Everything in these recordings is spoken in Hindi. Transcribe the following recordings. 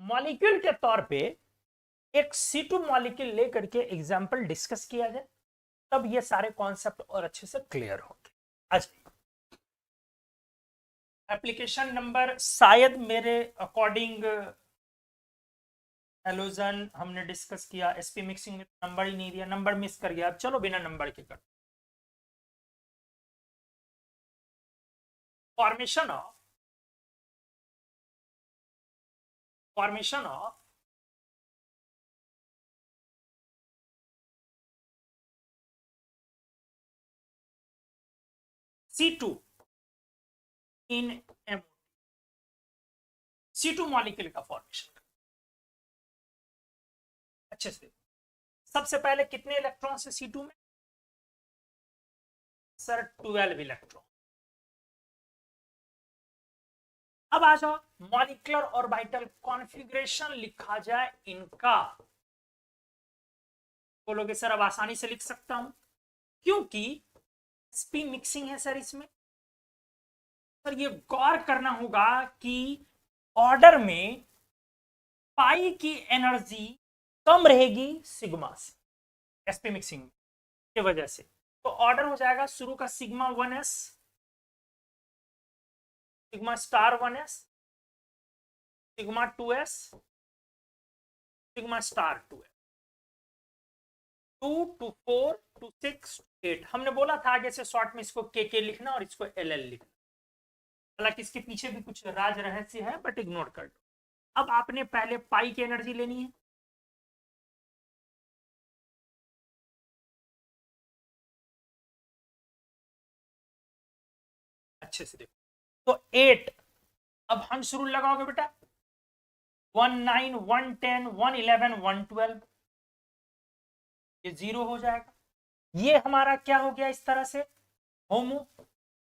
मॉलिक्यूल के तौर पे एक C2 मॉलिक्यूल लेकर के एग्जाम्पल डिस्कस किया जाए, तब ये सारे कॉन्सेप्ट और अच्छे से क्लियर होंगे। अच्छा, एप्लीकेशन नंबर शायद मेरे अकॉर्डिंग हेलोजन हमने डिस्कस किया, एसपी मिक्सिंग में नंबर ही नहीं दिया, नंबर मिस कर गया। चलो बिना नंबर के कर, formation of C2 in M C2 molecule का फॉर्मेशन अच्छे से। सबसे पहले कितने इलेक्ट्रॉन से C2 में? Sir 12 electron. अब आ जाओ, मॉलिक्यूलर ऑर्बिटल कॉन्फ़िगरेशन लिखा जाए इनका, बोलोगे सर अब आसानी से लिख सकता हूं क्योंकि sp मिक्सिंग है सर इसमें। सर ये गौर करना होगा कि ऑर्डर में पाई की एनर्जी कम रहेगी सिग्मा से, sp मिक्सिंग की वजह से। तो ऑर्डर हो जाएगा शुरू का sigma 1s, sigma star 1s, sigma 2s, sigma star 2s, 2 to 4 to 6 to 8। हमने बोला था आगे से शॉर्ट में इसको के लिखना और इसको एल लिखना, हालांकि इसके पीछे भी कुछ राज रहस्य है बट इग्नोर कर दो। अब आपने पहले पाई की एनर्जी लेनी है, अच्छे से देखो। तो 8, अब हंस रूल लगाओगे बेटा, 1 9 1 10 1 11 1 12, ये 0 हो जाएगा। ये हमारा क्या हो गया इस तरह से, HOMO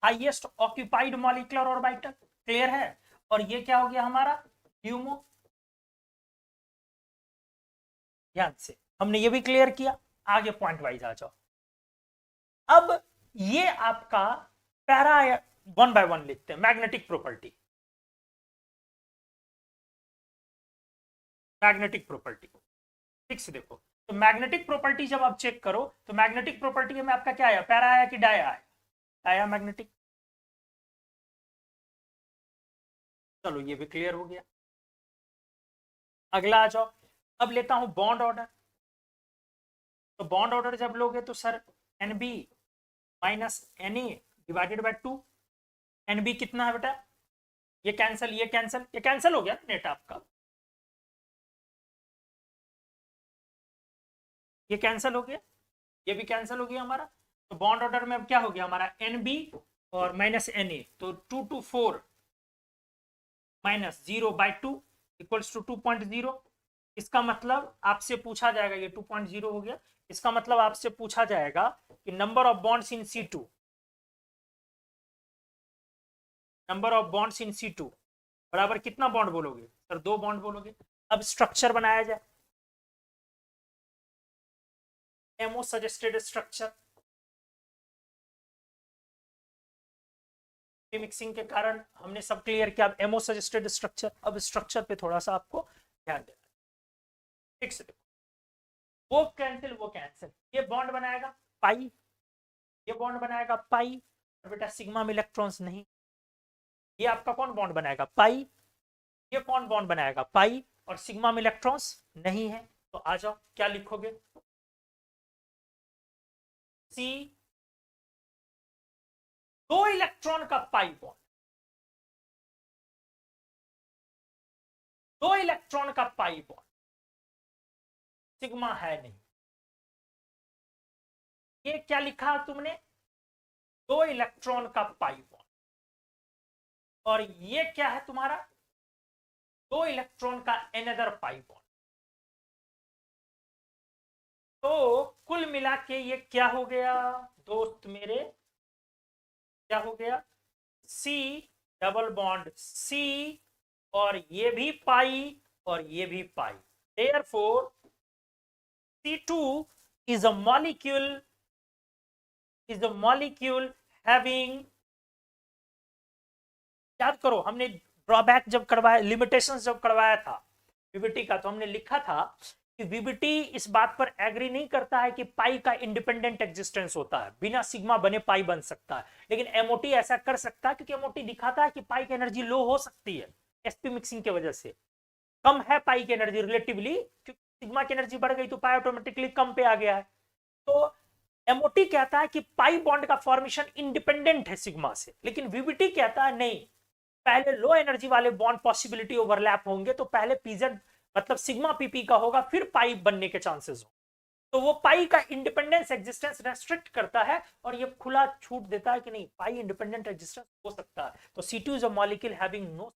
highest occupied molecular orbital, clear है। और ये क्या हो गया हमारा, ल्यूमो। ध्यान से हमने ये भी क्लियर किया, आगे पॉइंट वाइज आ जाओ। अब ये आपका पैरा 1 by 1 लिखते हैं, मैग्नेटिक प्रॉपर्टी, मैग्नेटिक प्रॉपर्टी ठीक से देखो। तो मैग्नेटिक प्रॉपर्टी जब आप चेक करो तो मैग्नेटिक प्रॉपर्टी में आपका क्या आया, पैरा आया कि डाया आया, डाया मैग्नेटिक। चलो ये भी क्लियर हो गया। अगला आ जाओ, अब लेता हूं बॉन्ड ऑर्डर। तो बॉन्ड ऑर्डर जब लोगे तो sir NB minus Na divided by 2। NB कितना है बेटा, ये कैंसिल, ये कैंसिल, ये कैंसिल हो गया नेट आपका, ये कैंसिल हो गया, ये भी कैंसिल हो गया हमारा। तो बॉन्ड ऑर्डर में अब क्या हो गया हमारा, NB और माइनस Na, तो 2 to 4 minus 0 by 2 equals to 2.0। इसका मतलब आपसे पूछा जाएगा, ये 2.0 हो गया, इसका मतलब आपसे पूछा जाएगा कि number of bonds in C2, number of bonds in C2 बराबर कितना बॉन्ड बोलोगे, सर 2 बॉन्ड बोलोगे। अब स्ट्रक्चर बनाया जाए, एमओ सजेस्टेड स्ट्रक्चर, मिक्सिंग के कारण हमने सब क्लियर किया। अब एमओ सजेस्टेड स्ट्रक्चर, अब स्ट्रक्चर पे थोड़ा सा आपको ध्यान देना ठीक से देखो, वो कैंसिल, वो कैंसिल, ये बॉन्ड बनाएगा पाई, ये बॉन्ड बनाएगा पाई, और बेटा सिग्मा में इलेक्ट्रॉन्स नहीं, ये आपका कौन बॉन्ड बनाएगा, पाई, ये कौन बॉन्ड बनाएगा, पाई, और सिग्मा में इलेक्ट्रॉन्स नहीं है। तो आ जाओ क्या लिखोगे, सी 2 इलेक्ट्रॉन का पाई बॉन्ड, 2 इलेक्ट्रॉन का पाई बॉन्ड, सिग्मा है नहीं। ये क्या लिखा तुमने, 2 इलेक्ट्रॉन का पाई बॉन्ड, और ये क्या है तुम्हारा, 2 इलेक्ट्रॉन का एनदर पाई बॉन्ड। तो कुल मिला के ये क्या हो गया दोस्त मेरे, क्या हो गया, C डबल बॉन्ड C, और ये भी पाई और ये भी पाई। Therefore C2 is a molecule having, याद करो हमने ड्रॉबैक जब करवाया, लिमिटेशंस जब करवाया था, वीबीटी का, तो हमने लिखा था कि वीबीटी इस बात पर एग्री नहीं करता है कि पाई का इंडिपेंडेंट एग्जिस्टेंस होता है, बिना सिग्मा बने पाई बन सकता है, लेकिन एमओटी ऐसा कर सकता है क्योंकि एमओटी दिखाता है कि पाई की एनर्जी लो हो सकती है एसपी मिक्सिंग की वजह से, कम है पाई की एनर्जी रिलेटिवली, क्योंकि सिग्मा की एनर्जी बढ़ गई तो पाई ऑटोमेटिकली कम पे आ गया है। तो एमओटी कहता है कि पाई बॉन्ड का फॉर्मेशन इंडिपेंडेंट है सिग्मा से, लेकिन वीबीटी कहता है नहीं, पहले लो एनर्जी वाले बॉन्ड पॉसिबिलिटी ओवरलैप होंगे, तो पहले पीजेड मतलब सिग्मा पीपी का होगा, फिर पाई बनने के चांसेस हो। तो वो पाई का इंडिपेंडेंस एग्जिस्टेंस रेस्ट्रिक्ट करता है और ये खुला छूट देता है कि नहीं, पाई इंडिपेंडेंट एग्जिस्टेंस हो सकता है। तो C2 is a molecule having no,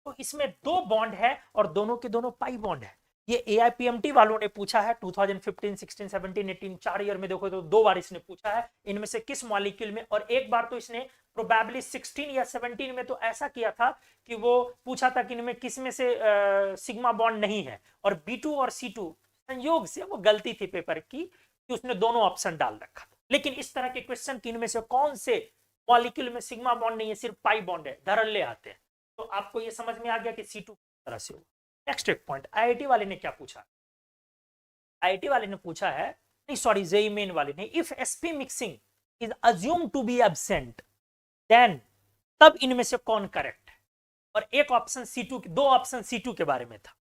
तो इसमें दो बॉन्ड है और दोनों के दोनों पाई बॉन्ड है। ये AIPMT वालों ने पूछा है 2015, 16, 17, 18 4 ईयर में देखो तो 2 बार इसने पूछा है इनमें से किस मॉलिक्यूल में, और एक बार तो इसने प्रोबेबली 16 या 17 में तो ऐसा किया था कि वो पूछा था कि इनमें किस में से सिग्मा बॉन्ड नहीं है, और B2 और C2 संयोग से वो गलती थी पेपर की कि उसने दोनों ऑप्शन डाल रखा था। लेकिन इस तरह के क्वेश्चन कि इनमें से कौन से मॉलिक्यूल में सिग्मा बॉन्ड नहीं है, सिर्फ पाई बॉन्ड है, धड़ल्ले आते हैं। तो आपको ये समझ में आ गया कि C2 किस तरह से हो। नेक्स्ट एक पॉइंट, IIT वाले ने क्या पूछा, IIT वाले ने पूछा है, नहीं सॉरी जेईई मेन वाले ने, if sp mixing is assume to be absent then, तब इनमें से कौन करेक्ट है, और एक ऑप्शन C2, दो ऑप्शन C2 के बारे में था।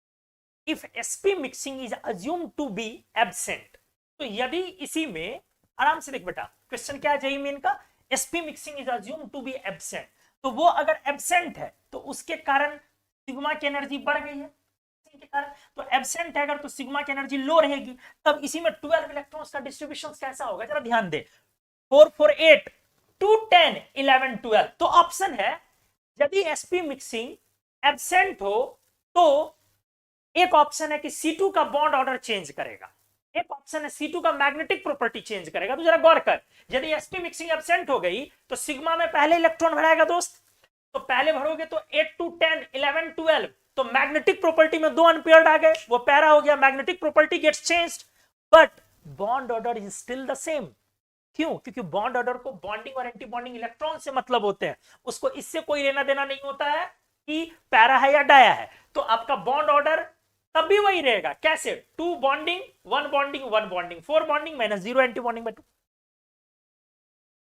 If sp mixing is assume to be absent, तो यदि इसी में, आराम से देख बेटा क्वेश्चन क्या है जेईई मेन का, sp mixing is assume to be absent, तो वो अगर एब्सेंट है तो उसके कारण सिग्मा की एनर्जी बढ़ गई है के कारण, तो एब्सेंट है अगर तो सिग्मा की एनर्जी लो रहेगी। तब इसी में 12 इलेक्ट्रॉन्स का डिस्ट्रीब्यूशन कैसा होगा, जरा ध्यान दे, 4 4 8 2 10 11 12, तो ऑप्शन है यदि एसपी मिक्सिंग एब्सेंट हो तो एक ऑप्शन है कि C2 का बॉन्ड ऑर्डर चेंज करेगा, एक ऑप्शन है C2 का मैग्नेटिक प्रॉपर्टी चेंज करेगा। तो जरा गौर कर, यदि एसपी मिक्सिंग एब्सेंट हो गई तो सिग्मा में पहले इलेक्ट्रॉन भराएगा दोस्त, तो पहले भरोगे तो 8 2 10 11 12, तो मैग्नेटिक प्रॉपर्टी में दो अनपेयर्ड आ गए, वो पैरा हो गया, magnetic property gets changed, but bond order is still the same. क्यों? क्योंकि बॉन्ड ऑर्डर को बॉन्डिंग और एंटी बॉन्डिंग इलेक्ट्रॉन से मतलब होते हैं, उसको इससे कोई लेना देना नहीं होता है कि पैरा है या डाया है। तो आपका बॉन्ड ऑर्डर तब भी वही रहेगा, कैसे, 2 bonding 1 bonding 1 bonding 4 bonding minus 0 anti bonding by 2।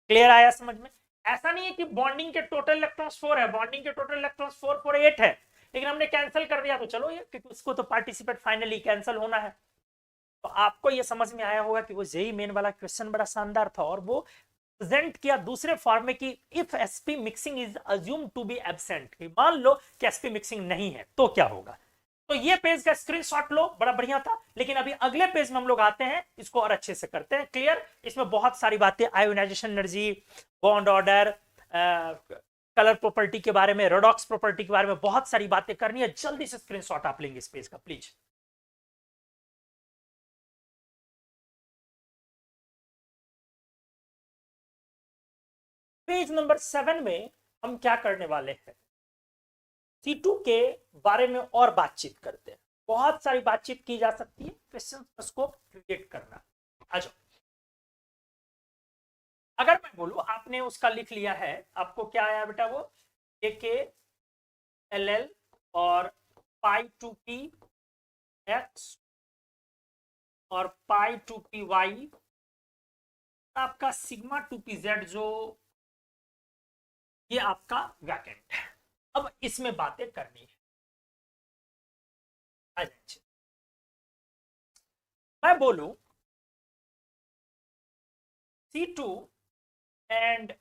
Clear आया समझ में? ऐसा नहीं है कि बॉन्डिंग के टोटल इलेक्ट्रॉन्स 4 है, बॉन्डिंग के टोटल इलेक्ट्रॉन्स 4 4 8 है, लेकिन हमने कैंसिल कर दिया तो चलो ये, क्योंकि उसको तो पार्टिसिपेट फाइनली कैंसिल होना है। तो आपको ये समझ में आया होगा कि वो जेईई मेन वाला क्वेश्चन बड़ा शानदार था, और वो प्रेजेंट किया दूसरे फॉर्म में कि if sp mixing is assume to be absent, मान लो कि एसपी मिक्सिंग नहीं है तो क्या होगा। तो ये पेज का स्क्रीनशॉट लो, बड़ा बढ़िया था, लेकिन अभी अगले पेज में हम लोग आते हैं, इसको और अच्छे से करते हैं क्लियर। इसमें बहुत सारी बातें, ionization energy, bond order, colour property के बारे में, रेडॉक्स प्रॉपर्टी के बारे में बहुत सारी बातें करनी है। जल्दी से स्क्रीनशॉट आप लेंगे इस पेज का प्लीज। पेज नंबर 7 में हम क्या करने वाले हैं, C2 के बारे में और बातचीत करते हैं। बहुत सारी बातचीत की जा सकती है, क्वेश्चन को क्रिएट करना। आ जाओ, अगर मैं बोलूं आपने उसका लिख लिया है, आपको क्या आया बेटा, वो AKLL और पाई 2p x और पाई 2p y, आपका सिग्मा 2p z, जो ये आपका वैकेंट है। अब इसमें बातें करनी है। मैं बोलूं C2 and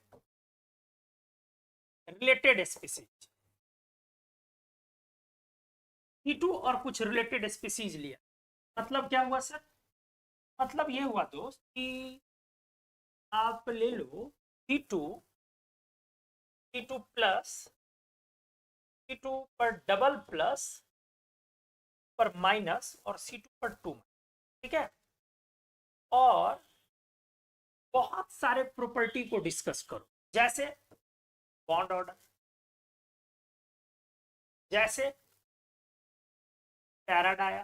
related species, C2 और कुछ रिलेटेड स्पीसीज लिया, मतलब क्या हुआ सर, मतलब ये हुआ दोस्त कि आप ले लो C2 प्लस C2 पर डबल प्लस पर माइनस और C2 पर 2, ठीक है, और बहुत सारे प्रॉपर्टी को डिस्कस करो, जैसे बॉन्ड ऑर्डर, जैसे पैराडाया,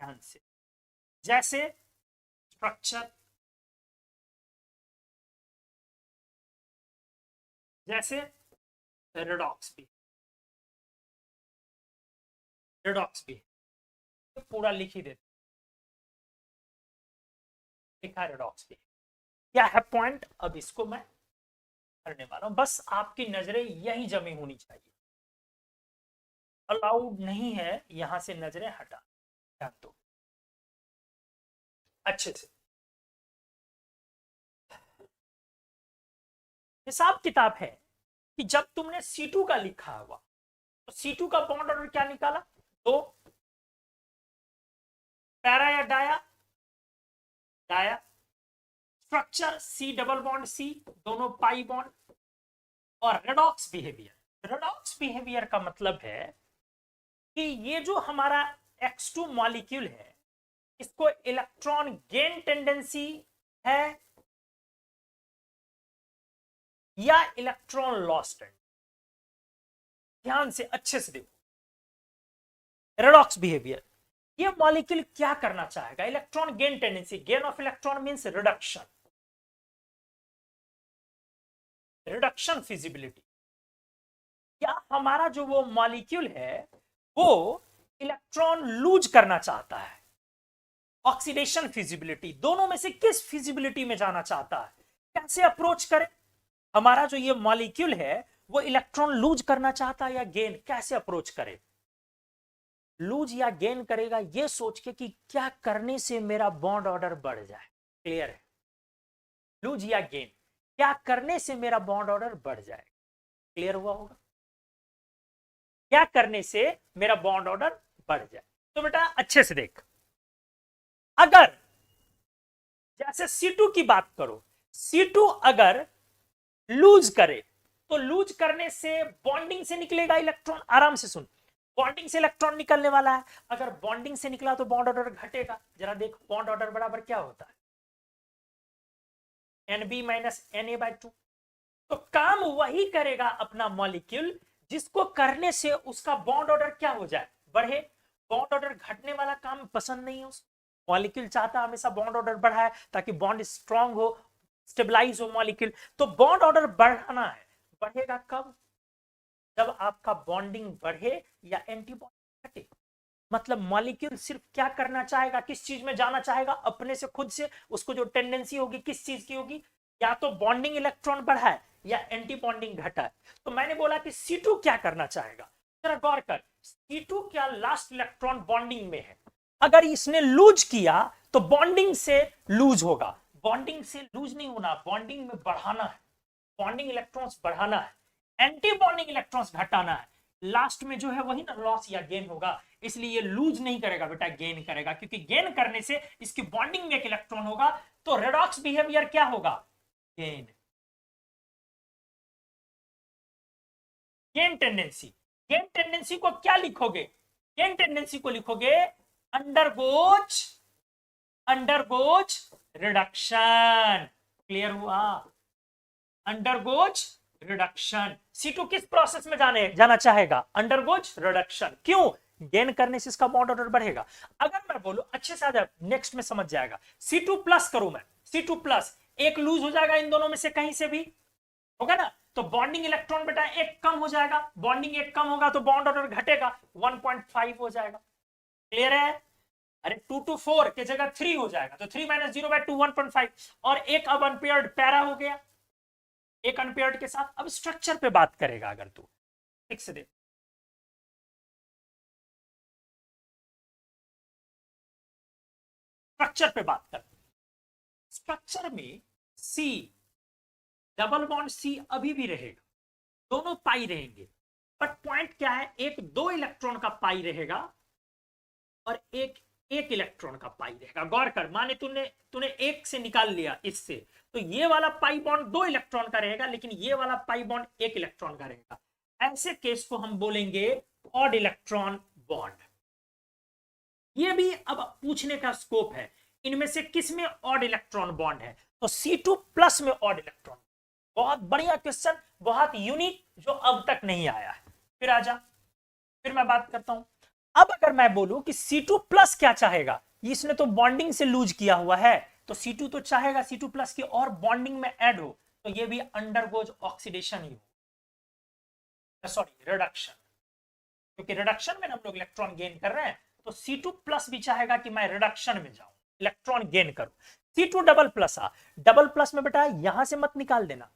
ध्यान से, जैसे स्ट्रक्चर, जैसे रेडॉक्स भी, रेडॉक्स भी पूरा लिख ही देते, लिखा रेडॉक्स भी। क्या है पॉइंट, अब इसको मैं करने वाला हूं, बस आपकी नजरें यही जमी होनी चाहिए, अलाउड नहीं है यहां से नजरें हटा, ध्यान दो अच्छे से। हिसाब किताब है कि जब तुमने C2 का लिखा हुआ तो C2 का बॉन्ड ऑर्डर क्या निकाला, दो, पैरा या dia, dia, structure C double bond C, दोनों पाई बॉन्ड, और रेडॉक्स बिहेवियर। रेडॉक्स बिहेवियर का मतलब है कि ये जो हमारा X2 मॉलिक्यूल है इसको इलेक्ट्रॉन गेन टेंडेंसी है या इलेक्ट्रॉन लॉस टेंडेंसी। ध्यान से अच्छे से देखो रेडॉक्स बिहेवियर, ये मॉलिक्यूल क्या करना चाहेगा, electron gain tendency, gain of electron means reduction, reduction feasibility, या हमारा जो वो मॉलिक्यूल है वो इलेक्ट्रॉन लूज करना चाहता है, ऑक्सीडेशन फिजिबिलिटी, दोनों में से किस फिजिबिलिटी में जाना चाहता है, कैसे अप्रोच करे। हमारा जो ये मॉलिक्यूल है वो इलेक्ट्रॉन लूज करना चाहता है या गेन, कैसे अप्रोच करे, लूज या गेन करेगा ये सोच के कि क्या करने से मेरा बॉन्ड ऑर्डर बढ़ जाए, क्लियर है, लूज या गेन, क्या करने से मेरा बॉन्ड ऑर्डर बढ़ जाए, क्लियर हुआ होगा, क्या करने से मेरा बॉन्ड ऑर्डर बढ़ जाए। तो बेटा अच्छे से देख, अगर जैसे C2 की बात करो, C2 अगर लूज करे तो लूज करने से बॉन्डिंग से निकलेगा इलेक्ट्रॉन, आराम से सुन, बॉन्डिंग से इलेक्ट्रॉन निकलने वाला है, अगर बॉन्डिंग से निकला तो बॉन्ड ऑर्डर घटेगा, जरा देख बॉन्ड ऑर्डर बराबर क्या होता है, NB माइनस Na/2। तो काम वही करेगा अपना मॉलिक्यूल जिसको करने से उसका बॉन्ड ऑर्डर क्या हो जाए, बढ़े। बॉन्ड ऑर्डर घटने वाला काम पसंद नहीं है उसको, मॉलिक्यूल चाहता है हमेशा बॉन्ड ऑर्डर बढ़ाए ताकि बॉन्ड स्ट्रांग हो, स्टेबलाइज हो मॉलिक्यूल। तो बॉन्ड ऑर्डर बढ़ाना है, बढ़ेगा कब, जब आपका बॉन्डिंग बढ़े या एंटीबॉडी घटे। मतलब मॉलिक्यूल सिर्फ क्या करना चाहेगा, किस चीज में जाना चाहेगा, अपने से खुद से उसको जो टेंडेंसी होगी किस चीज की होगी, या तो बॉन्डिंग इलेक्ट्रॉन बढ़ाए या एंटी बॉन्डिंग घटाए। तो मैंने बोला कि C2 क्या करना चाहेगा, जरा गौर कर, C2 क्या लास्ट इलेक्ट्रॉन बॉन्डिंग में है, अगर इसने लूज किया तो बॉन्डिंग से लूज होगा, बॉन्डिंग से लूज नहीं होना, बॉन्डिंग में बढ़ाना है, बॉन्डिंग इलेक्ट्रॉन्स बढ़ाना है, एंटी बॉन्डिंग इलेक्ट्रॉन्स घटाना है, लास्ट में जो है वही ना लॉस या गेन होगा, इसलिए ये लूज नहीं करेगा बेटा, गेन करेगा, क्योंकि गेन करने से इसकी बॉन्डिंग में एक इलेक्ट्रॉन होगा, तो रेडॉक्स बिहेवियर क्या होगा, gain, gain tendency. Gain tendency को क्या लिखोगे, गेन टेंडेंसी को लिखोगे अंडरगोज, अंडरगोज रिडक्शन, क्लियर हुआ, अंडरगोज रिडक्शन। C2 किस प्रोसेस में जाना चाहेगा, अंडरगोज रिडक्शन, क्यों, गेन करने से इसका बॉन्ड ऑर्डर बढ़ेगा। अगर मैं बोलूं अच्छे से, आ नेक्स्ट में समझ जाएगा, C2 प्लस करूं मैं, C2 प्लस, एक लूज हो जाएगा इन दोनों में से कहीं से भी, होगा ना, तो बॉन्डिंग इलेक्ट्रॉन बेटा एक कम हो जाएगा, बॉन्डिंग एक कम होगा तो बॉन्ड ऑर्डर घटेगा, 1.5 हो जाएगा, क्लियर है। अरे 2 to 4 की जगह 3 हो जाएगा, तो 3 - 0/2 1.5, और एक अब अनपेयर्ड पैरा हो गया, एक अनपेयर्ड के साथ। अब स्ट्रक्चर पे बात करेगा अगर तू ठीक से देख, स्ट्रक्चर पे बात कर, स्ट्रक्चर में C डबल बॉन्ड C अभी भी रहेगा, दोनों पाई रहेंगे, बट पॉइंट क्या है, एक 2 इलेक्ट्रॉन का पाई रहेगा और एक इलेक्ट्रॉन का पाई रहेगा। गौर कर, माने तूने एक से निकाल लिया इससे, तो ये वाला पाई बॉन्ड 2 इलेक्ट्रॉन का रहेगा, लेकिन ये वाला पाई बॉन्ड 1 इलेक्ट्रॉन का रहेगा। ऐसे केस को हम बोलेंगे ऑड इलेक्ट्रॉन बॉन्ड। ये भी अब पूछने का स्कोप है, इनमें से किस में ऑड इलेक्ट्रॉन बॉन्ड है, तो C2 प्लस में ऑड इलेक्ट्रॉन। बहुत बढ़िया क्वेश्चन, बहुत यूनिक, जो अब तक नहीं आया है। फिर आजा, फिर मैं बात करता हूं। अब अगर मैं बोलूं कि C2 प्लस क्या चाहेगा, इसने तो बॉन्डिंग से लूज किया हुआ है, तो C2 तो चाहेगा C2 प्लस की और बॉन्डिंग में ऐड हो, तो ये भी अंडरगोज ऑक्सीडेशन ही हो, सॉरी रिडक्शन, क्योंकि रिडक्शन में हम लोग इलेक्ट्रॉन गेन कर रहे हैं, तो C2+ भी चाहेगा कि मैं रिडक्शन में जाऊं, इलेक्ट्रॉन गेन करूं। C2 double plus double plus में बेटा यहां से मत निकाल देना,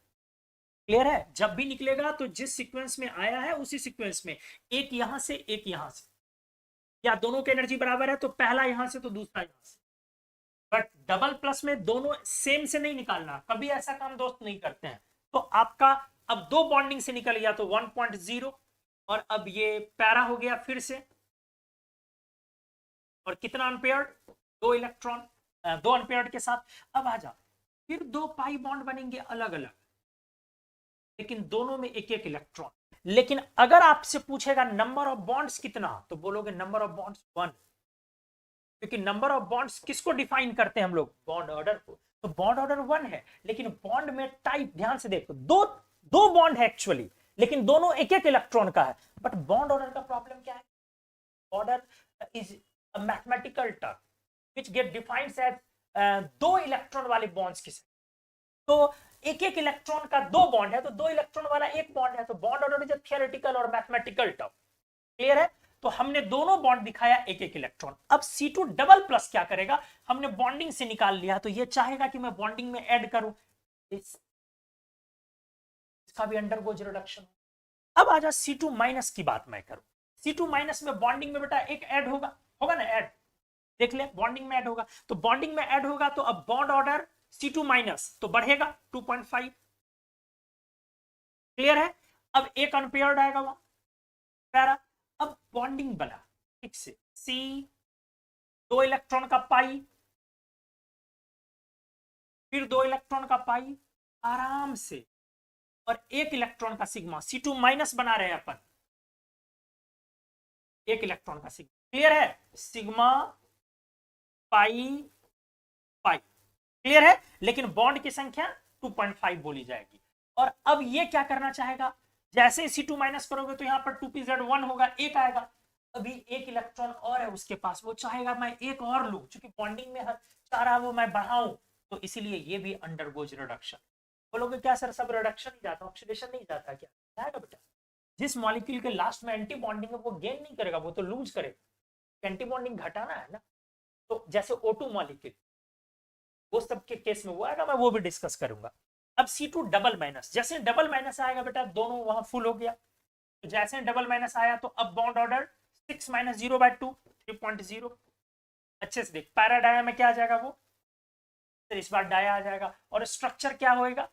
क्लियर है? जब भी निकलेगा तो जिस सीक्वेंस में आया है उसी सीक्वेंस में, एक यहां से एक यहां से, या दोनों की एनर्जी बराबर है तो पहला यहां से तो दूसरा यहां से। बट डबल प्लस में दोनों सेम से नहीं निकालना, कभी ऐसा काम दोस्त नहीं करते हैं। तो आपका अब दो बॉन्डिंग से निकल गया तो 1.0, और अब ये पैरा हो गया फिर से, और कितना अनपेयर्ड, 2 इलेक्ट्रॉन, 2 अनपेयर्ड के साथ। अब आ जा, फिर 2 पाई बॉन्ड बनेंगे अलग अलग, लेकिन दोनों में एक एक इलेक्ट्रॉन। लेकिन अगर आपसे पूछेगा नंबर ऑफ बॉन्ड्स कितना, तो बोलोगे नंबर ऑफ बॉन्ड्स 1, क्योंकि नंबर ऑफ बॉन्ड्स किसको डिफाइन करते हैं हम लोग, बॉन्ड ऑर्डर को। तो बॉन्ड ऑर्डर 1 है, लेकिन बॉन्ड में टाइप, ध्यान से देखो, दो दो बॉन्ड है एक्चुअली, लेकिन दोनों एक एक इलेक्ट्रॉन का है। बट बॉन्ड ऑर्डर का प्रॉब्लम क्या है, order is a mathematical term which get defined as दो इलेक्ट्रॉन वाले बॉन्ड्स किसे, तो एक एक इलेक्ट्रॉन का दो बॉन्ड है, तो दो इलेक्ट्रॉन वाला एक बॉन्ड है, तो bond order is a theoretical और मैथमेटिकल टर्म, क्लियर है? तो हमने दोनों बॉन्ड दिखाया एक एक इलेक्ट्रॉन। अब C2 डबल प्लस क्या करेगा, हमने बॉन्डिंग से निकाल लिया, तो ये चाहेगा कि मैं बॉन्डिंग में ऐड करूं, इसका भी अंडरगोज रिडक्शन। अब आजा C2 माइनस की बात मैं करूं, C2 माइनस में बॉन्डिंग में बेटा एक ऐड होगा, होगा ना ऐड, देख ले बॉन्डिंग में ऐड होगा, तो बॉन्डिंग में ऐड होगा तो अब बॉन्ड ऑर्डर C2 माइनस तो बढ़ेगा 2.5, क्लियर है? अब एक अनपेयर्ड आएगा वहां पैरा, अब बॉन्डिंग बना ठीक से, C 2 इलेक्ट्रॉन का पाई, फिर 2 इलेक्ट्रॉन का पाई आराम से, और एक इलेक्ट्रॉन का सिग्मा, C2 माइनस बना रहे हैं अपन, एक इलेक्ट्रॉन का सिग्मा, क्लियर है? सिग्मा पाई पाई, क्लियर है? लेकिन बॉन्ड की संख्या 2.5 बोली जाएगी। और अब ये क्या करना चाहेगा, जैसे C2 माइनस करोगे तो यहाँ पर 2pz1 होगा, एक आएगा, अभी एक इलेक्ट्रॉन और है उसके पास, वो चाहेगा मैं एक और लूं, क्योंकि बॉन्डिंग में चाह रहा वो मैं बढ़ाऊं, तो इसीलिए ये भी अंडरगोज रिडक्शन। बोलोगे क्या सर सब रिडक्शन ही जाता, ऑक्सीडेशन नहीं जाता क्या? जाएगा बेटा, जिस मॉलिक्यूल के लास्ट में एंटी बॉन्डिंग है वो गेन नहीं करेगा, वो तो लूज करेगा, एंटी बॉन्डिंग घटाना है ना। तो जैसे O2 मॉलिक्यूल, वो सब के केस में वो आएगा, मैं वो भी डिस्कस करूंगा। अब C2 डबल माइनस, जैसे डबल माइनस आएगा बेटा दोनों वहां फुल हो गया, तो जैसे डबल माइनस आया तो अब बॉन्ड ऑर्डर 6 माइनस 0/2 3.0, अच्छे से देख पैराडाया में क्या आ जाएगा वो, तो इस बार डाया आ जाएगा, और स्ट्रक्चर क्या होएगा,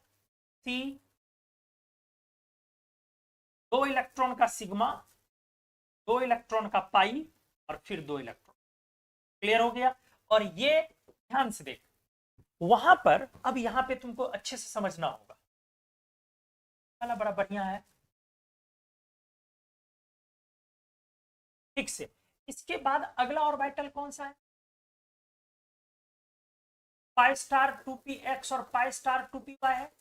C 2 इलेक्ट्रॉन का सिग्मा, 2 इलेक्ट्रॉन का पाई, और फिर 2 इलेक्ट्रॉन, क्लियर हो गया? और ये ध्यान से देख वहां पर, अब यहां पे तुमको अच्छे से समझना होगा, वाला बड़ा बढ़िया है ठीक से। इसके बाद अगला ऑर्बिटल कौन सा है, पाई स्टार 2px और पाई स्टार 2py है।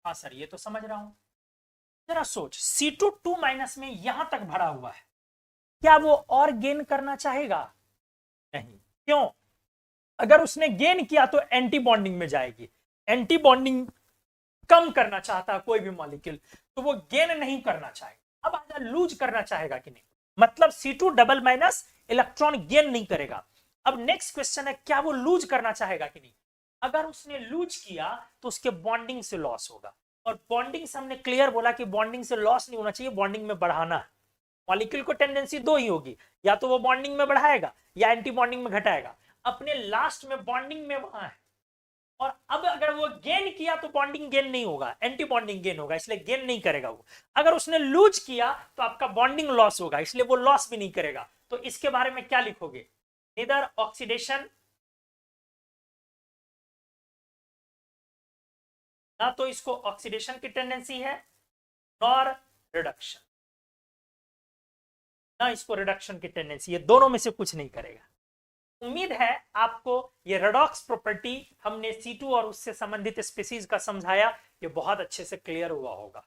हाँ सर ये तो समझ रहा हूं, जरा सोच C2 2 माइनस में यहां तक भरा हुआ है, क्या वो और गेन करना चाहेगा? नहीं, क्यों? अगर उसने गेन किया तो एंटी बॉन्डिंग में जाएगी, एंटी बॉन्डिंग कम करना चाहता है कोई भी मॉलिक्यूल, तो वो गेन नहीं करना चाहेगा। अब आजा लूज करना चाहेगा कि नहीं, मतलब C2 double minus electron gain नहीं करेगा। अब नेक्स्ट क्वेश्चन है क्या वो लूज करना चाहेगा कि नहीं। अगर उसने लूज किया तो उसके बॉन्डिंग से लॉस होगा, और बॉन्डिंग से हमने क्लियर बोला कि बॉन्डिंग से लॉस नहीं होना चाहिए, बॉन्डिंग में बढ़ाना है। मॉलिक्यूल को टेंडेंसी दो ही होगी, या तो वो बॉन्डिंग में बढ़ाएगा या एंटी बॉन्डिंग में घटाएगा। अपने लास्ट में बॉन्डिंग में वहां है, और अब अगर वो गेन किया तो बॉन्डिंग गेन नहीं होगा, एंटी बॉन्डिंग गेन होगा, इसलिए गेन नहीं करेगा वो। अगर उसने लूज किया तो आपका बॉन्डिंग लॉस होगा, इसलिए वो लॉस भी नहीं करेगा। तो इसके बारे में क्या लिखोगे, नीदर ऑक्सीडेशन, ना तो इसको ऑक्सीडेशन की टेंडेंसी है, नॉर रिडक्शन, ना इसको रिडक्शन की टेंडेंसी, ये दोनों में से कुछ नहीं करेगा। उम्मीद है आपको ये रेडॉक्स प्रॉपर्टी हमने C2 और उससे संबंधित स्पीसीज का समझाया, ये बहुत अच्छे से क्लियर हुआ होगा।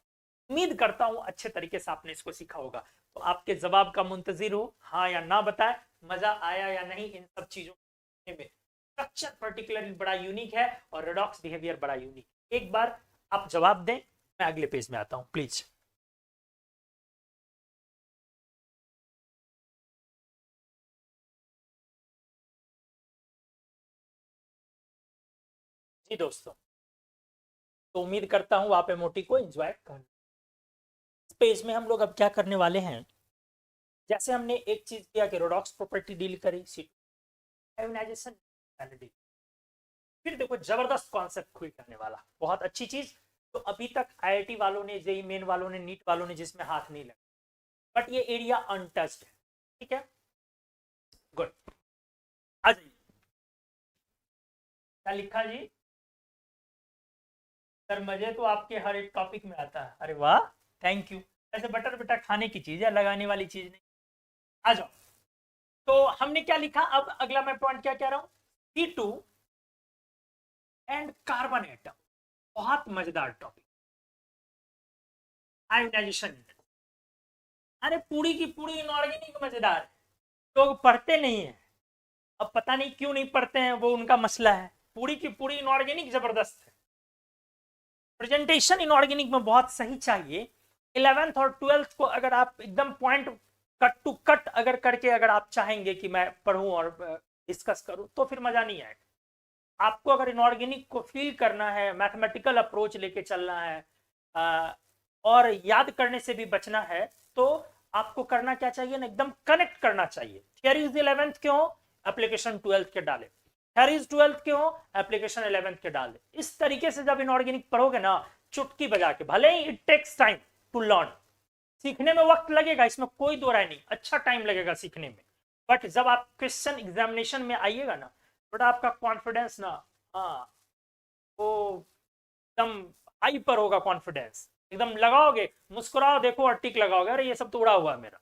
उम्मीद करता हूं अच्छे तरीके से आपने इसको सीखा होगा। तो आपके जवाब का मुंतजिर हो, हाँ या ना बताएं, मजा आया या नहीं इन सब चीजों में। स्ट्रक्चर पर्टिकुलरली बड़ा यूनिक है और रेडॉक्स बिहेवियर बड़ा यूनिक। एक बार आप जवाब दें, मैं अगले पेज में आता हूं प्लीज। जी दोस्तों, तो उम्मीद करता हूँ आप एमओटी को एंजॉय कर। इस पेज में हम लोग अब क्या करने वाले हैं, जैसे हमने एक चीज किया कि रोडॉक्स प्रॉपर्टी डील करी, आयोनाइजेशन डील, फिर देखो जबरदस्त कॉन्सेप्ट खुल करने वाला, बहुत अच्छी चीज। तो अभी तक आईआईटी वालों ने, जेई मेन वालों ने, नीट वालों ने जिसमें हाथ नहीं लगा, बट ये एरिया अनटच्ड है। ठीक है, गुड। आ जाइए, क्या लिखा जी? सर मजे तो आपके हर एक टॉपिक में आता है। अरे वाह, थैंक यू। ऐसे बटर बेटा खाने की चीज है, लगाने वाली चीज नहीं। आ जाओ। तो हमने क्या लिखा, अब अगला मैं पॉइंट क्या कह रहा हूं, C2 एंड कार्बन एटम, बहुत मजेदार टॉपिक, आयोनाइजेशन। अरे पूरी की पूरी इनऑर्गेनिक मजेदार है, लोग पढ़ते नहीं है। अब पता नहीं क्यों नहीं पढ़ते हैं, वो उनका मसला है। पूरी की पूरी इनऑर्गेनिक जबरदस्त है, प्रेजेंटेशन इनऑर्गेनिक में बहुत सही चाहिए। 11th और 12th को अगर आप एकदम पॉइंट कट टू कट अगर करके अगर आप चाहेंगे कि मैं पढ़ूं और डिस्कस करूं, तो फिर मजा नहीं आएगा। आपको अगर इनऑर्गेनिक को फील करना है, मैथमेटिकल अप्रोच लेके चलना है, और याद करने से भी बचना है, तो आपको करना क्या चाहिए ना, एकदम कनेक्ट करना चाहिए। थियरीज 11th के हो, एप्लीकेशन 12th के डाले, थियरीज 12th के हो, एप्लीकेशन 11th के डाले। इस तरीके से जब इनऑर्गेनिक पढ़ोगे ना, चुटकी बजा के, भले ही it takes time to learn, सीखने में वक्त लगेगा, इसमें कोई दो राय नहीं, अच्छा टाइम लगेगा सीखने में, बट जब आप क्वेश्चन एग्जामिनेशन में आइएगा ना, बट आपका कॉन्फिडेंस ना, हाँ, वो एकदम हाई पर होगा कॉन्फिडेंस, एकदम लगाओगे, मुस्कुराओ, देखो और टिक लगाओगे, अरे ये सब तो उड़ा हुआ है मेरा।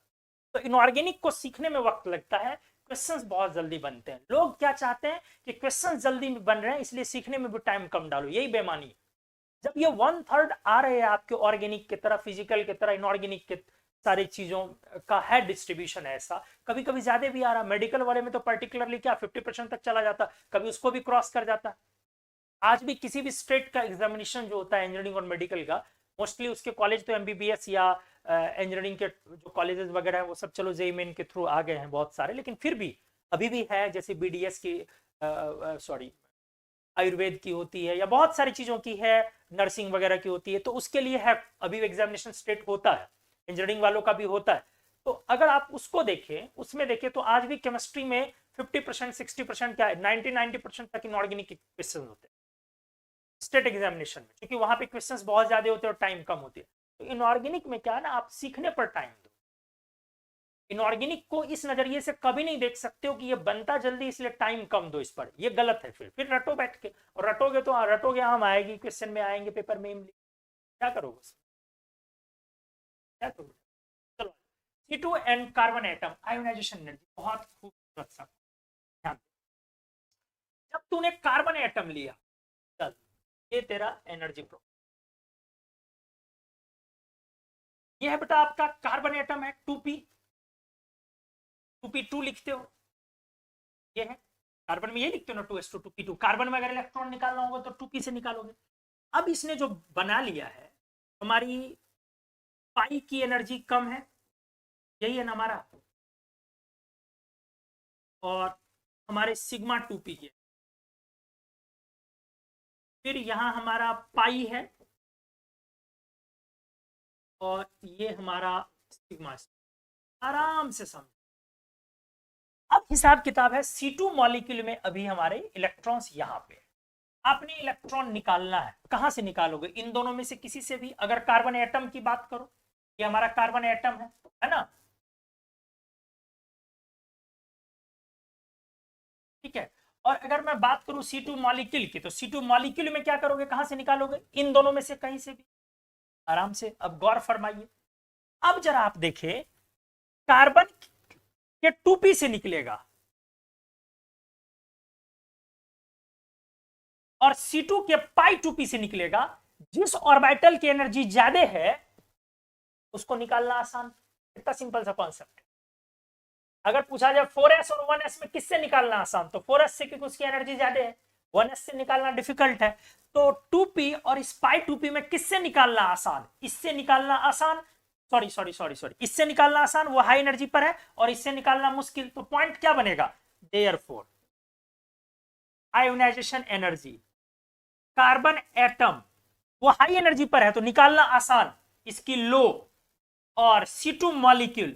तो इनऑर्गेनिक को सीखने में वक्त लगता है, क्वेश्चंस बहुत जल्दी बनते हैं। लोग क्या चाहते हैं कि क्वेश्चंस जल्दी बन रहे हैं, इसलिए सीखने में भी टाइम कम डालो, यही बेमानी है। जब ये 1/3 आ रहे हैं आपके ऑर्गेनिक की तरह, फिजिकल की तरह, इनऑर्गेनिक के सारी चीजों का है डिस्ट्रीब्यूशन ऐसा, कभी कभी ज्यादा भी आ रहा। मेडिकल वाले में तो पर्टिकुलरली क्या 50% तक चला जाता, कभी उसको भी क्रॉस कर जाता। आज भी किसी भी स्टेट का एग्जामिनेशन जो होता है इंजीनियरिंग और मेडिकल का, मोस्टली उसके कॉलेज तो एमबीबीएस या इंजीनियरिंग के जो कॉलेजेस वगैरह हैं वो सब चलो जेईई मेन के थ्रू आ गए हैं बहुत सारे, लेकिन फिर भी अभी भी है, जैसे बीडीएस की, सॉरी, आयुर्वेद की होती है, या बहुत सारी चीजों की है, नर्सिंग वगैरह की होती है, तो उसके लिए है, अभी एग्जामिनेशन स्टेट होता है, इंजीनियरिंग वालों का भी होता है। तो अगर आप उसको देखें, उसमें देखें, तो आज भी केमिस्ट्री में 50% 60% क्या है, 90% तक इनऑर्गेनिक क्वेश्चन होते हैं स्टेट एग्जामिनेशन में, क्योंकि वहां पे क्वेश्चंस बहुत ज्यादा होते हैं और टाइम कम होती है। तो इनऑर्गेनिक में क्या है ना, आप सीखने पर टाइम दो। इनऑर्गेनिक को इस नजरिए से कभी नहीं देख सकते हो कि ये बनता जल्दी इसलिए टाइम कम दो इस पर, ये गलत है। फिर रटो बैठ के, और रटोगे तो रटोगे, हम आएगी, क्वेश्चन में आएंगे, पेपर में क्या करोगे, क्या करोगे। चलो, C2 and carbon atom, ionization energy, बहुत खूबसूरत सा ध्यान। जब तूने कार्बन एटम लिया, चल, ये तेरा एनर्जी प्रो, ये है बेटा आपका कार्बन एटम है 2p, 2p2 लिखते हो, ये है कार्बन में, ये लिखते हो ना 2s2 2p2। कार्बन में अगर इलेक्ट्रॉन निकालना होगा तो 2p से निकालोगे। अब इसने जो बना लिया है, हमारी पाई की एनर्जी कम है, यही है ना हमारा, और हमारे सिग्मा 2p की, फिर यहां हमारा पाई है, और ये हमारा सिग्मा। आराम से समझ। अब हिसाब किताब है, C2 मॉलिक्यूल में अभी हमारे इलेक्ट्रॉन्स यहां पे, आपने इलेक्ट्रॉन निकालना है, कहां से निकालोगे, इन दोनों में से किसी से भी। अगर कार्बन एटम की बात करो, ये हमारा कार्बन एटम है ना, ठीक है। और अगर मैं बात करूं C2 मॉलिक्यूल की, तो C2 मॉलिक्यूल में क्या करोगे, कहां से निकालोगे, इन दोनों में से कहीं से भी, आराम से। अब गौर फरमाइए, अब जरा आप देखें, कार्बन के 2p से निकलेगा, और C2 के पाई 2p से निकलेगा। जिस ऑर्बिटल की एनर्जी ज्यादा है उसको निकालना आसान, इतना सिंपल सा कॉन्सेप्ट है। अगर पूछा जाए 4s और 1s में किससे निकालना आसान, तो 4s से, क्योंकि उसकी एनर्जी ज्यादा है। 1s से निकालना डिफिकल्ट है। तो 2p और इस पाई 2p में किससे निकालना आसान, इससे निकालना आसान, सॉरी सॉरी सॉरी सॉरी, इससे निकालना आसान, वो हाई एनर्जी पर है, और इससे निकालना मुश्किल। तो पॉइंट क्या बनेगा, therefore ionization energy carbon atom वो हाई एनर्जी पर है तो निकालना आसान, इसकी लो, और C2 मॉलिक्यूल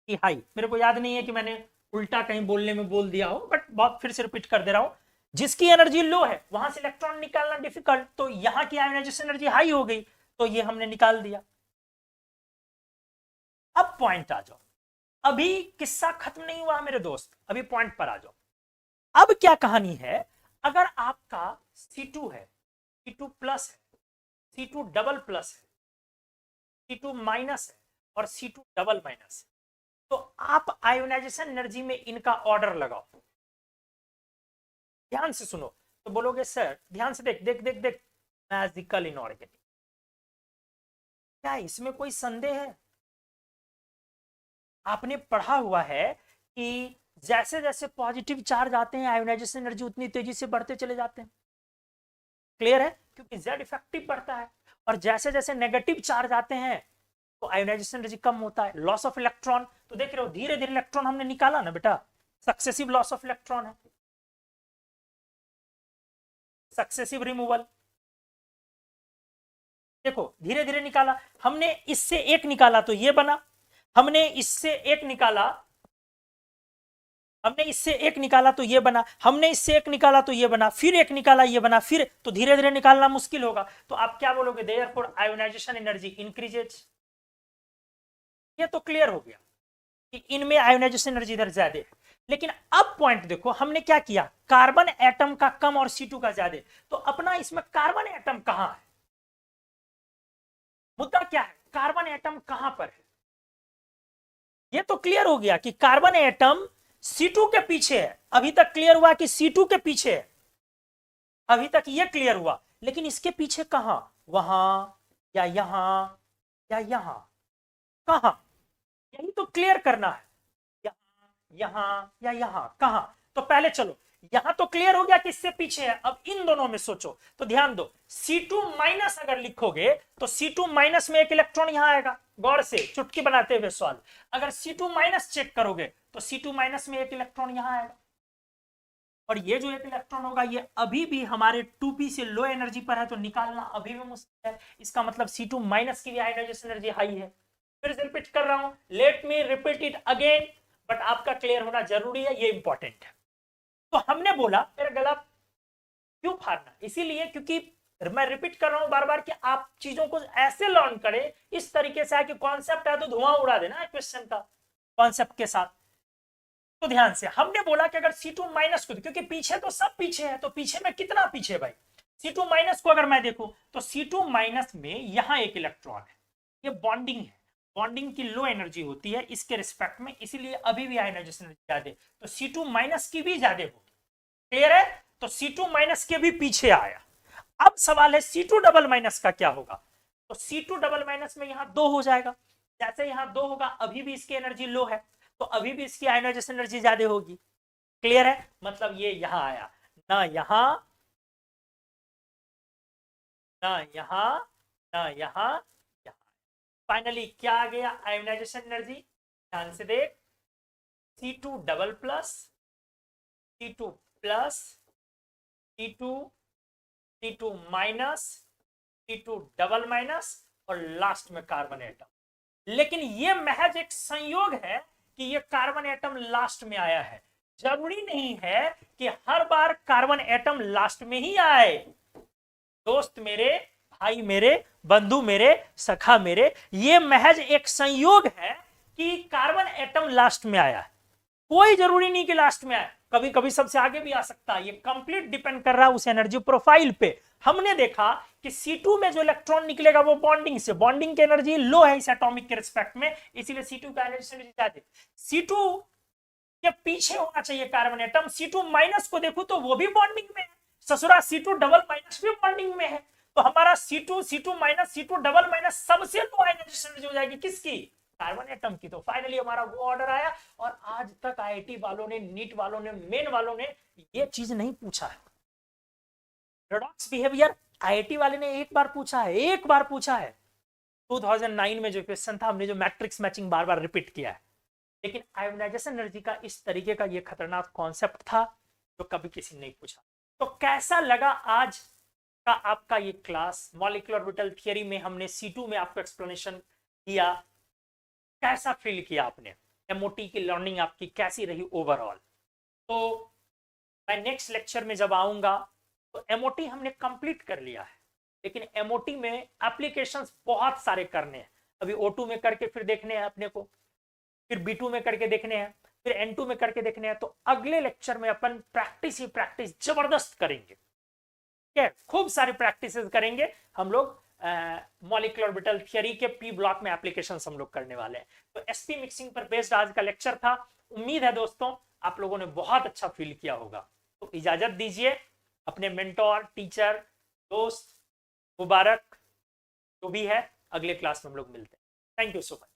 की हाई। मेरे को याद नहीं है कि मैंने उल्टा कहीं बोलने में बोल दिया हो, बट बहुत फिर से रिपीट कर दे रहा हूं। जिसकी एनर्जी लो है वहां से इलेक्ट्रॉन निकालना डिफिकल्ट, तो यहां की आयोनाइजेशन एनर्जी हाई हो गई, तो ये हमने निकाल दिया। अब पॉइंट आ जाओ, अभी किस्सा खत्म नहीं हुआ मेरे दोस्त, अभी पॉइंट पर आ जाओ। अब क्या कहानी है, अगर आपका C2 है, C2 प्लस है, C2 डबल प्लस है, C2 माइनस है और C2 डबल माइनस है, तो आप आयोनाइजेशन एनर्जी में इनका ऑर्डर लगाओ। ध्यान से सुनो, तो बोलोगे सर ध्यान से देख देख देख देख, मैजिकल इनऑर्गेनिक, क्या इसमें कोई संदेह है? आपने पढ़ा हुआ है कि जैसे जैसे पॉजिटिव चार्ज आते हैं आयोनाइजेशन एनर्जी उतनी तेजी से बढ़ते चले जाते हैं। क्लियर है? क्योंकि Z इफेक्टिव बढ़ता है, और जैसे जैसे नेगेटिव चार्ज आते हैं तो आयोनाइजेशन एनर्जी कम होता है, लॉस ऑफ इलेक्ट्रॉन। तो देख रहे हो धीरे धीरे इलेक्ट्रॉन हमने निकाला ना बेटा, सक्सेसिव लॉस ऑफ इलेक्ट्रॉन है, सक्सेसिव रिमूवल। देखो धीरे धीरे निकाला हमने, इससे एक निकाला तो ये बना, हमने इससे एक निकाला, हमने इससे एक निकाला तो ये बना, हमने इससे एक निकाला तो ये बना, फिर एक निकाला ये बना, फिर, तो धीरे धीरे निकालना मुश्किल होगा। तो आप क्या बोलोगे, देयरफॉर आयोनाइजेशन एनर्जी इंक्रीजेज। ये तो क्लियर हो गया कि इनमें आयोनाइजेशन एनर्जी इधर ज्यादा है। लेकिन अब पॉइंट देखो, हमने क्या किया, कार्बन एटम का कम और C2 का ज्यादा, तो अपना इसमें कार्बन एटम कहां है? मुद्दा क्या है, कार्बन एटम कहां पर है? ये तो क्लियर हो गया कि कार्बन एटम C2 के पीछे है। अभी तक क्लियर हुआ कि C2 के पीछे है, अभी तक ये क्लियर हुआ। लेकिन इसके पीछे कहां, वहां या यहां या यहां, कहां? यही तो क्लियर करना है, यहां यहां या यहां, कहां? तो पहले चलो, यहां तो क्लियर हो गया कि इससे पीछे है, अब इन दोनों में सोचो। तो ध्यान दो, C2 माइनस अगर लिखोगे तो C2 माइनस में एक इलेक्ट्रॉन यहां आएगा, गौर से चुटकी बनाते हुए सवाल। अगर C2 माइनस चेक करोगे तो C2 माइनस में एक इलेक्ट्रॉन यहां आएगा, और ये जो एक इलेक्ट्रॉन होगा ये अभी भी हमारे 2p से लो एनर्जी पर है, तो निकालना अभी भी मुश्किल है। इसका मतलब C2 माइनस की भी आयोनाइजेशन एनर्जी हाई है। फिर से रिपीट कर रहा हूं, let me repeat it again, but आपका क्लियर होना जरूरी है, ये इंपॉर्टेंट है। तो हमने बोला, मेरा गला क्यों फाड़ना, इसीलिए क्योंकि मैं रिपीट कर रहा हूं बार बार कि आप चीजों को ऐसे लर्न करें, इस तरीके से है कि कॉन्सेप्ट है तो धुआं उड़ा देना क्वेश्चन का कॉन्सेप्ट के साथ। तो ध्यान से, हमने बोला कि अगर C2 माइनस को, क्योंकि पीछे तो सब पीछे है, तो पीछे में कितना पीछे भाई, C2 माइनस को अगर मैं देखूं तो C2 माइनस में यहां एक इलेक्ट्रॉन है, ये बॉन्डिंग है, बॉन्डिंग की लो एनर्जी होती है इसके रिस्पेक्ट में, इसीलिए अभी भी आयोनाइजेशन एनर्जी ज्यादा, तो C2 माइनस की भी ज्यादा होगी। क्लियर है? तो C2 माइनस के भी पीछे आया। अब सवाल है C2 डबल माइनस का क्या होगा, तो C2 डबल माइनस में यहां 2 हो जाएगा, जैसे यहां 2 होगा अभी भी इसकी एनर्जी लो है, तो अभी भी इसकी आयोनाइजेशन एनर्जी ज्यादा होगी। क्लियर है? मतलब ये यहां आया, ना यहां ना यहां ना यहां, फाइनली क्या आ गया, आयोनाइजेशन एनर्जी। ध्यान से देख, C2 double plus, C2 plus, C2 C2 minus, C2 double minus, और लास्ट में कार्बन एटम। लेकिन ये महज एक संयोग है कि ये कार्बन एटम लास्ट में आया है, जरूरी नहीं है कि हर बार कार्बन एटम लास्ट में ही आए। दोस्त मेरे, भाई मेरे, बंधु मेरे, सखा मेरे, ये महज एक संयोग है कि कार्बन एटम लास्ट में आया है, कोई जरूरी नहीं कि लास्ट में आए, कभी कभी सबसे आगे भी आ सकता है। ये कंप्लीट डिपेंड कर रहा है उस एनर्जी प्रोफाइल पे। हमने देखा कि C2 में जो इलेक्ट्रॉन निकलेगा वो बॉन्डिंग से, बॉन्डिंग की एनर्जी लो है इस एटॉमिक के रिस्पेक्ट में, इसीलिए C2 का एनर्जी ज्यादा। C2 के पीछे होना चाहिए कार्बन एटम, C2 माइनस को देखो तो वो भी बॉन्डिंग में है, ससुरा C2 डबल माइनस भी बॉन्डिंग में है, तो हमारा C2 minus, C2 double minus सबसे लो आयोनाइजेशन हो जाएगी, किसकी, कार्बन एटम की। तो फाइनली हमारा वो ऑर्डर आया, और आज तक IIT वालों ने, नीट वालों ने, मेन वालों ने ये चीज नहीं पूछा है। रेडॉक्स बिहेवियर IIT वाले ने एक बार पूछा है, एक बार पूछा है 2009 में जो क्वेश्चन था, हमने जो मैट्रिक्स मैचिंग बार बार रिपीट किया है। लेकिन आयोनाइजेशन एनर्जी का इस तरीके का ये खतरनाक कॉन्सेप्ट था, जो कभी किसी ने नहीं पूछा। तो कैसा लगा आज का आपका ये क्लास? मॉलिक्यूलर ऑर्बिटल थियरी में हमने C2 में आपको एक्सप्लेनेशन दिया, कैसा फील किया आपने? एमओटी की लर्निंग आपकी कैसी रही ओवरऑल? तो मैं नेक्स्ट लेक्चर में जब आऊंगा तो एमओटी हमने कंप्लीट कर लिया है, लेकिन एमओटी में एप्लीकेशंस बहुत सारे करने हैं। अभी O2 में करके फिर देखने हैं अपने को, फिर B2 में करके देखने हैं, फिर N2 में करके देखने हैं। तो अगले लेक्चर में अपन प्रैक्टिस ही प्रैक्टिस जबरदस्त करेंगे, ठीक है? खूब सारी प्रैक्टिस करेंगे हम लोग। मॉलिक्यूलर ऑर्बिटल थियरी के पी ब्लॉक में एप्लीकेशंस हम लोग करने वाले हैं। तो एसपी मिक्सिंग पर बेस्ड आज का लेक्चर था। उम्मीद है दोस्तों आप लोगों ने बहुत अच्छा फील किया होगा। तो इजाजत दीजिए, अपने मेंटोर, टीचर, दोस्त मुबारक जो भी है, अगले क्लास में हम लोग मिलते हैं। Thank you so much.